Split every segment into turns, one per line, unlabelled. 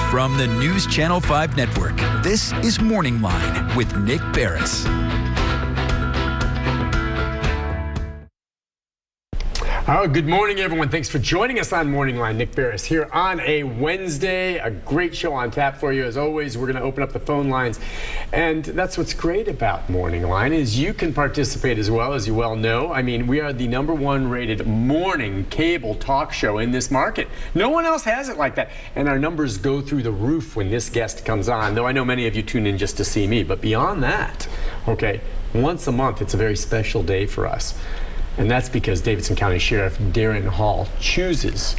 From the News Channel 5 Network, this is Morning Line with Nick Barris.
Oh, good morning, everyone. Thanks for joining us on Morning Line. Nick Barris here on a Wednesday. A great show on tap for you. As always, we're going to open up the phone lines. And that's what's great about Morning Line is you can participate as well, as you well know. I mean, we are the #1 rated morning cable talk show in this market. No one else has it like that. And our numbers go through the roof when this guest comes on, though I know many of you tune in just to see me. But beyond that, okay, once a month, it's a very special day for us. And that's because Davidson County Sheriff Daron Hall chooses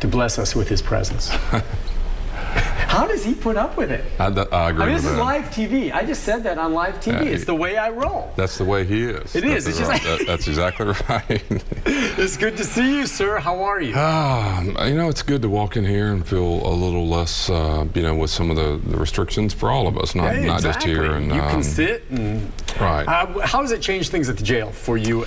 to bless us with his presence. How does he put up with it?
I agree with that.
This is live TV. I just said that on live TV. It's the way I roll.
That's the way he is.
It is. It's just
that's exactly right.
It's good to see you, sir. How are you?
It's good to walk in here and feel a little less, with some of the restrictions for all of us, not just here. And
you can sit and.
Right.
How has it changed things at the jail for you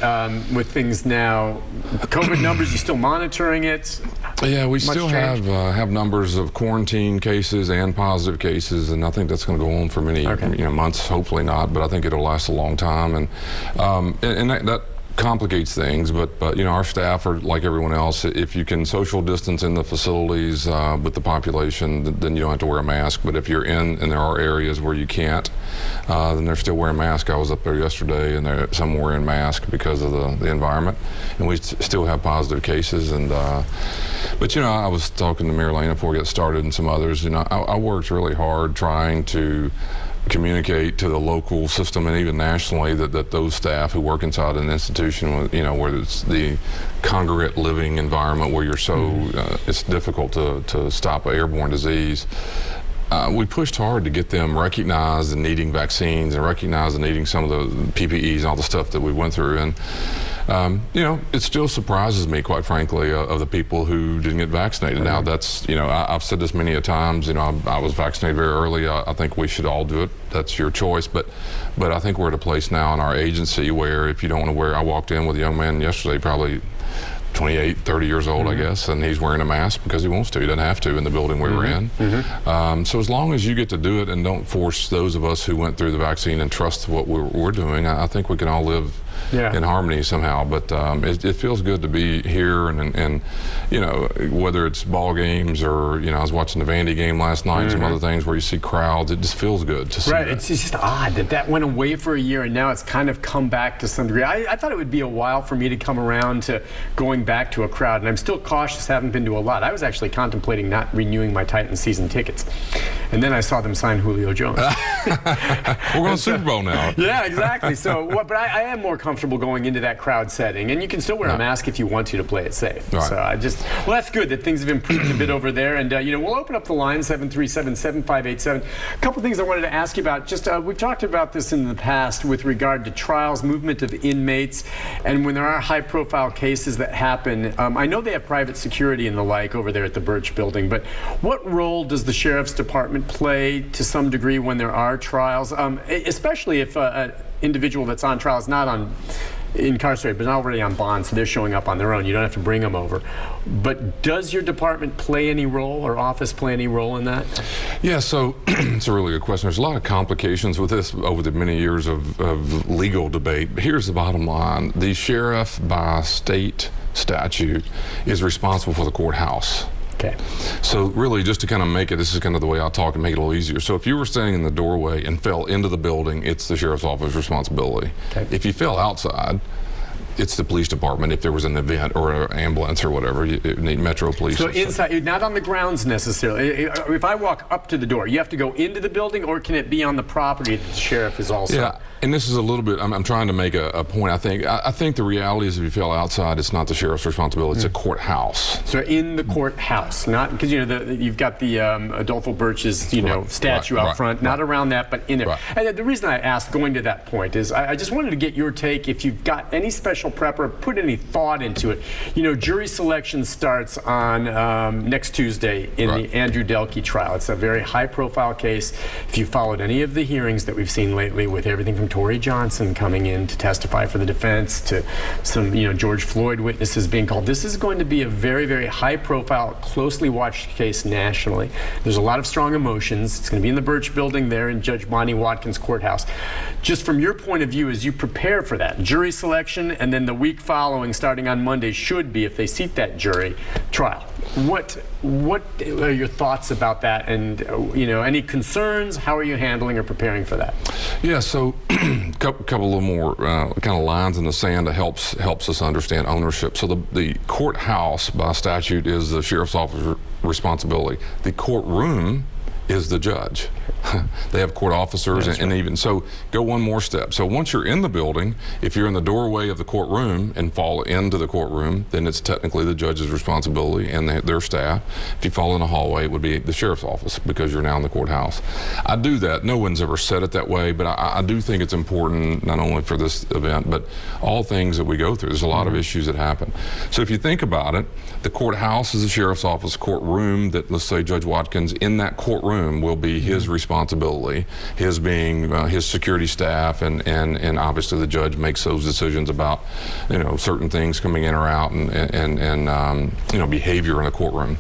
with things now? COVID numbers, you still monitoring it?
Yeah, we still have numbers of quarantine cases and positive cases, and I think that's going to go on for many months. Hopefully not, but I think it'll last a long time, and that complicates things, but our staff are like everyone else. If you can social distance in the facilities with the population, then you don't have to wear a mask. But if you're in, and there are areas where you can't, then they're still wearing masks. I was up there yesterday, and some were wearing masks because of the environment, and we still have positive cases. And but I was talking to Mayor Lane before we got started, and some others. I worked really hard trying to communicate to the local system and even nationally that those staff who work inside an institution, where it's the congregate living environment where you're so it's difficult to stop an airborne disease. We pushed hard to get them recognized and needing vaccines and recognized and needing some of the PPEs and all the stuff that we went through. And it still surprises me, quite frankly, of the people who didn't get vaccinated. Now, that's, I've said this many a times, I was vaccinated very early. I think we should all do it. That's your choice. But I think we're at a place now in our agency where if you don't want to wear, I walked in with a young man yesterday, probably 28, 30 years old, I guess, and he's wearing a mask because he wants to. He doesn't have to in the building we were in. So as long as you get to do it and don't force those of us who went through the vaccine and trust what we're doing, I think we can all live in harmony somehow. But it feels good to be here, and whether it's ball games or I was watching the Vandy game last night, and some other things where you see crowds, it just feels good to see.
Right,
that.
it's just odd that went away for a year, and now it's kind of come back to some degree. I thought it would be a while for me to come around to going back to a crowd, and I'm still cautious, haven't been to a lot. I was actually contemplating not renewing my Titans season tickets, and then I saw them sign Julio Jones.
We're going to Super Bowl now.
Yeah, exactly. So, but I am more comfortable going into that crowd setting, and you can still wear a mask if you want to play it safe.
Right.
So that's good that things have improved a bit over there, and we'll open up the line 737-7587. A couple things I wanted to ask you about. Just we've talked about this in the past with regard to trials, movement of inmates, and when there are high-profile cases that happen. I know they have private security and the like over there at the Birch Building, but what role does the Sheriff's Department play to some degree when there are trials, especially if an individual that's on trial is not incarcerated but not already on bond, so they're showing up on their own. You don't have to bring them over. But does your department play any role, or office play any role in that?
Yeah, so it's a really good question. There's a lot of complications with this over the many years of legal debate. But here's the bottom line. The sheriff, by state statute, is responsible for the courthouse.
Okay.
So really, just to kind of make it, this is kind of the way I talk and make it a little easier. So if you were standing in the doorway and fell into the building, it's the sheriff's office responsibility. Okay. If you fell outside, it's the police department. If there was an event or an ambulance or whatever, you need Metro Police.
So inside, you're not on the grounds necessarily. If I walk up to the door, you have to go into the building, or can it be on the property that the sheriff is also?
Yeah, and this is a little bit, I'm trying to make a point. I think the reality is if you fell outside, it's not the sheriff's responsibility, it's a courthouse.
So in the courthouse, not, because you've got the Adolfo Birch's, statue out front, not around that, but in there. Right. And the reason I asked, going to that point, is I just wanted to get your take if you've got any special special prep or put any thought into it. You know, jury selection starts on next Tuesday in the Andrew Delke trial. It's a very high-profile case. If you followed any of the hearings that we've seen lately, with everything from Tory Johnson coming in to testify for the defense to some, you know, George Floyd witnesses being called, this is going to be a very, very high-profile, closely watched case nationally. There's a lot of strong emotions. It's going to be in the Birch Building there in Judge Bonnie Watkins' courthouse. Just from your point of view, as you prepare for that jury selection, and then the week following, starting on Monday, should be, if they seat that jury, trial. What are your thoughts about that, and you know, any concerns? How are you handling or preparing for that?
Yeah, so couple of more kind of lines in the sand that helps us understand ownership. So the courthouse by statute is the sheriff's officer's responsibility. The courtroom is the judge. They have court officers, and even so, go one more step. So once you're in the building, if you're in the doorway of the courtroom and fall into the courtroom, then it's technically the judge's responsibility and their staff. If you fall in the hallway, it would be the sheriff's office because you're now in the courthouse. I do that. No one's ever said it that way, but I do think it's important, not only for this event, but all things that we go through. There's a lot of issues that happen. So if you think about it, the courthouse is the sheriff's office. Courtroom, that, let's say Judge Watkins, in that courtroom will be his responsibility, his being his security staff, and obviously the judge makes those decisions about, you know, certain things coming in or out, and you know, behavior in the courtroom.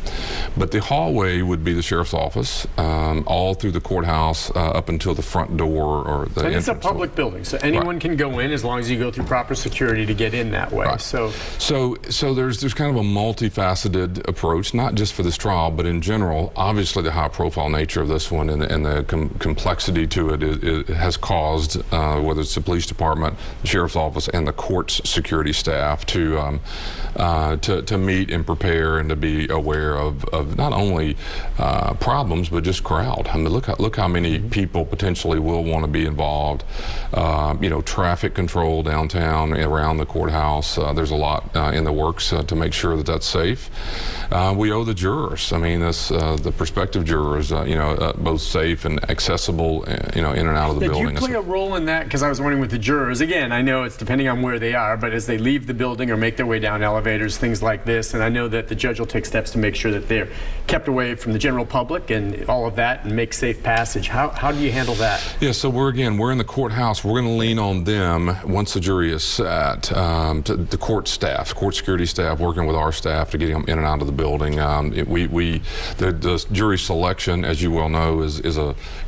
But the hallway would be the sheriff's office, all through the courthouse up until the front door or the
and
entrance.
It's a public building, so anyone can go in as long as you go through proper security to get in that way. So there's kind of a multifaceted approach, not just for this trial, but in general. Obviously, the high-profile nature of this one and the complexity to it has caused, whether it's the police department, the sheriff's office, and the court's security staff to meet and prepare and to be aware of not only problems but just crowd. I mean, look how many people potentially will want to be involved. You know, traffic control downtown around the courthouse. There's a lot in the works to make sure that that's safe. We owe the jurors. I mean, the prospective jurors, you know, both safe and accessible, you know, in and out of the building. Do you play a role in that? Because I was wondering with the jurors, again, I know it's depending on where they are, but as they leave the building or make their way down elevators, things like this, and I know that the judge will take steps to make sure that they're kept away from the general public and all of that and make safe passage. How do you handle that? Yeah,
so we're in the courthouse. We're going to lean on them once the jury is set, to the court staff, court security staff, working with our staff to get them in and out of the building. The jury selection, as you well know,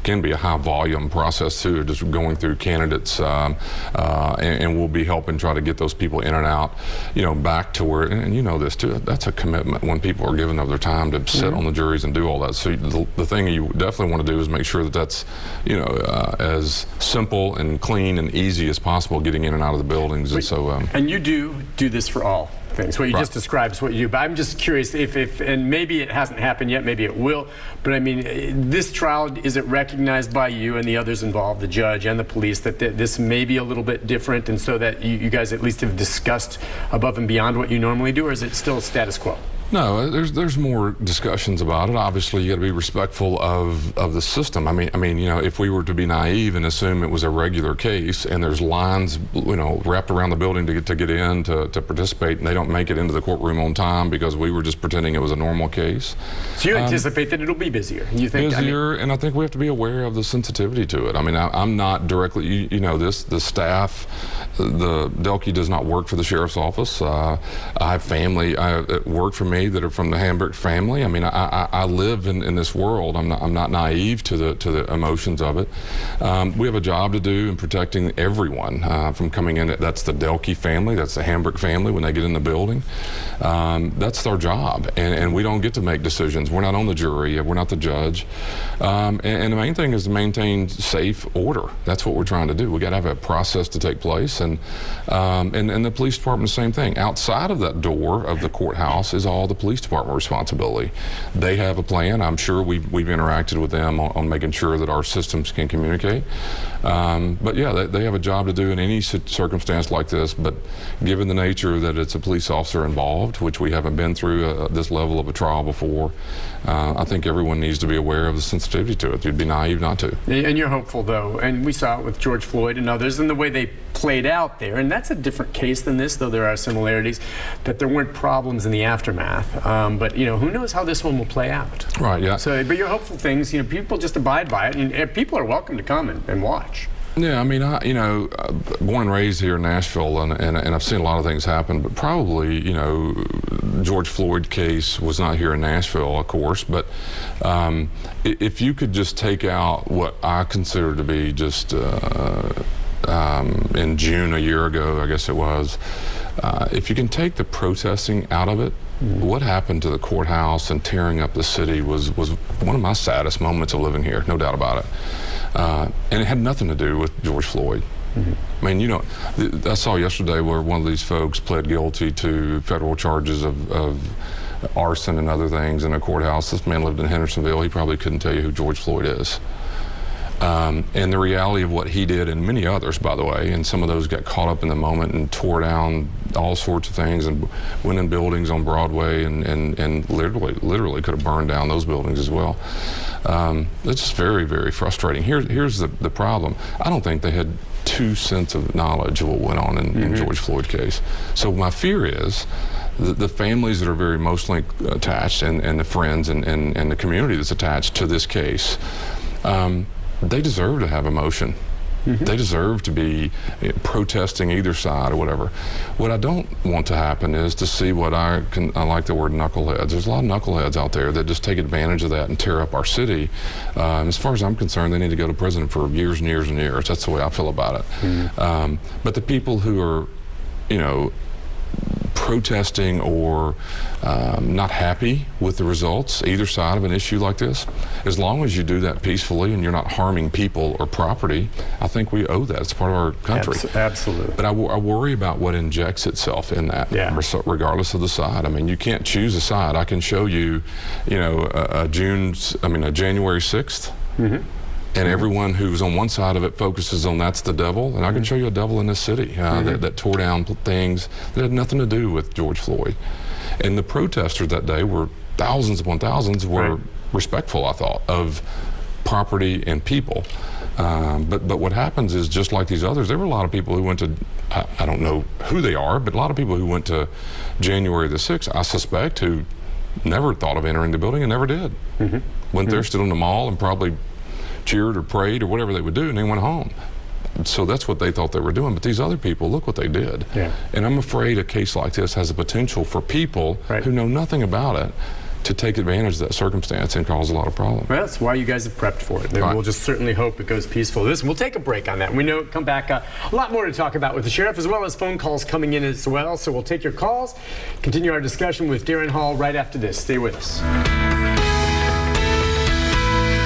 can be a high volume process too, just going through candidates, and we'll be helping try to get those people in and out, you know, back to where, and you know this too, that's a commitment when people are giving up their time to sit on the juries and do all that. So the thing you definitely want to do is make sure that that's, you know, as simple and clean and easy as possible getting in and out of the buildings. And so
and you do this for all things. What you just described is what you do. But I'm just curious if, and maybe it hasn't happened yet, maybe it will, but I mean, this trial, is it recognized by you and the others involved, the judge and the police, that this may be a little bit different, and so that you guys at least have discussed above and beyond what you normally do, or is it still status quo?
No, there's more discussions about it. Obviously, you got to be respectful of the system. I mean, you know, if we were to be naive and assume it was a regular case and there's lines, you know, wrapped around the building to get in to participate, and they don't make it into the courtroom on time because we were just pretending it was a normal case.
So you anticipate that it'll be busier? You think
busier, and I think we have to be aware of the sensitivity to it. I mean, I'm not directly, you know, the staff, the Delke does not work for the sheriff's office. I have family that work for me that are from the Hamburg family. I mean, I live in this world. I'm not naive to the emotions of it. We have a job to do in protecting everyone from coming in. That's the Delke family. That's the Hamburg family when they get in the building. That's our job, and we don't get to make decisions. We're not on the jury. We're not the judge. And the main thing is to maintain safe order. That's what we're trying to do. We got to have a process to take place, and the police department, the same thing. Outside of that door of the courthouse is all the police department responsibility. They have a plan. I'm sure we've interacted with them on making sure that our systems can communicate. But yeah, they have a job to do in any circumstance like this. But given the nature that it's a police officer involved, which we haven't been through this level of a trial before, I think everyone needs to be aware of the sensitivity to it. You'd be naive not to.
And you're hopeful, though, and we saw it with George Floyd and others, and the way they played out there, and that's a different case than this, though there are similarities, that there weren't problems in the aftermath. But who knows how this one will play out?
Right. Yeah.
So, but your hopeful things, people just abide by it, and people are welcome to come and watch.
Yeah, I mean, born and raised here in Nashville, and I've seen a lot of things happen, but probably, George Floyd case was not here in Nashville, of course, but if you could just take out what I consider to be just in June a year ago, I guess it was, if you can take the protesting out of it, what happened to the courthouse and tearing up the city was one of my saddest moments of living here, no doubt about it. And it had nothing to do with George Floyd. I mean, I saw yesterday where one of these folks pled guilty to federal charges of arson and other things in a courthouse. This man lived in Hendersonville. He probably couldn't tell you who George Floyd is. And the reality of what he did, and many others, by the way, and some of those got caught up in the moment and tore down all sorts of things and went in buildings on Broadway and literally could have burned down those buildings as well. It's just very, very frustrating. Here's the problem. I don't think they had 2 cents of knowledge of what went on in George Floyd case. So my fear is the families that are very emotionally attached and the friends and the community that's attached to this case, they deserve to have emotion. They deserve to be protesting either side or whatever. What I don't want to happen is to see what I like the word knuckleheads. There's a lot of knuckleheads out there that just take advantage of that and tear up our city. As far as I'm concerned, they need to go to prison for years and years and years. That's the way I feel about it. But the people who are, protesting or not happy with the results, either side of an issue like this, as long as you do that peacefully and you're not harming people or property, I think we owe that. It's part of our country.
Absolutely.
But I worry about what injects itself in that, regardless of the side. I mean, you can't choose a side. I can show you, a January 6th. And everyone who's on one side of it focuses on that's the devil. And I can show you a devil in this city that tore down things that had nothing to do with George Floyd. And the protesters that day were thousands upon thousands were respectful, I thought, of property and people. But what happens is, just like these others, there were a lot of people who went to, I don't know who they are, but a lot of people who went to January the 6th, I suspect, who never thought of entering the building and never did. Went there, stood in the mall, and probably cheered or prayed or whatever they would do, and they went home. So that's what they thought they were doing. But these other people, look what they did. And I'm afraid a case like this has the potential for people who know nothing about it to take advantage of that circumstance and cause a lot of problems.
Well, that's why you guys have prepped for it. We'll just certainly hope it goes peaceful. Listen, we'll take a break on that. We know come back a lot more to talk about with the sheriff, as well as phone calls coming in as well. So we'll take your calls, continue our discussion with Daron Hall right after this. Stay with us.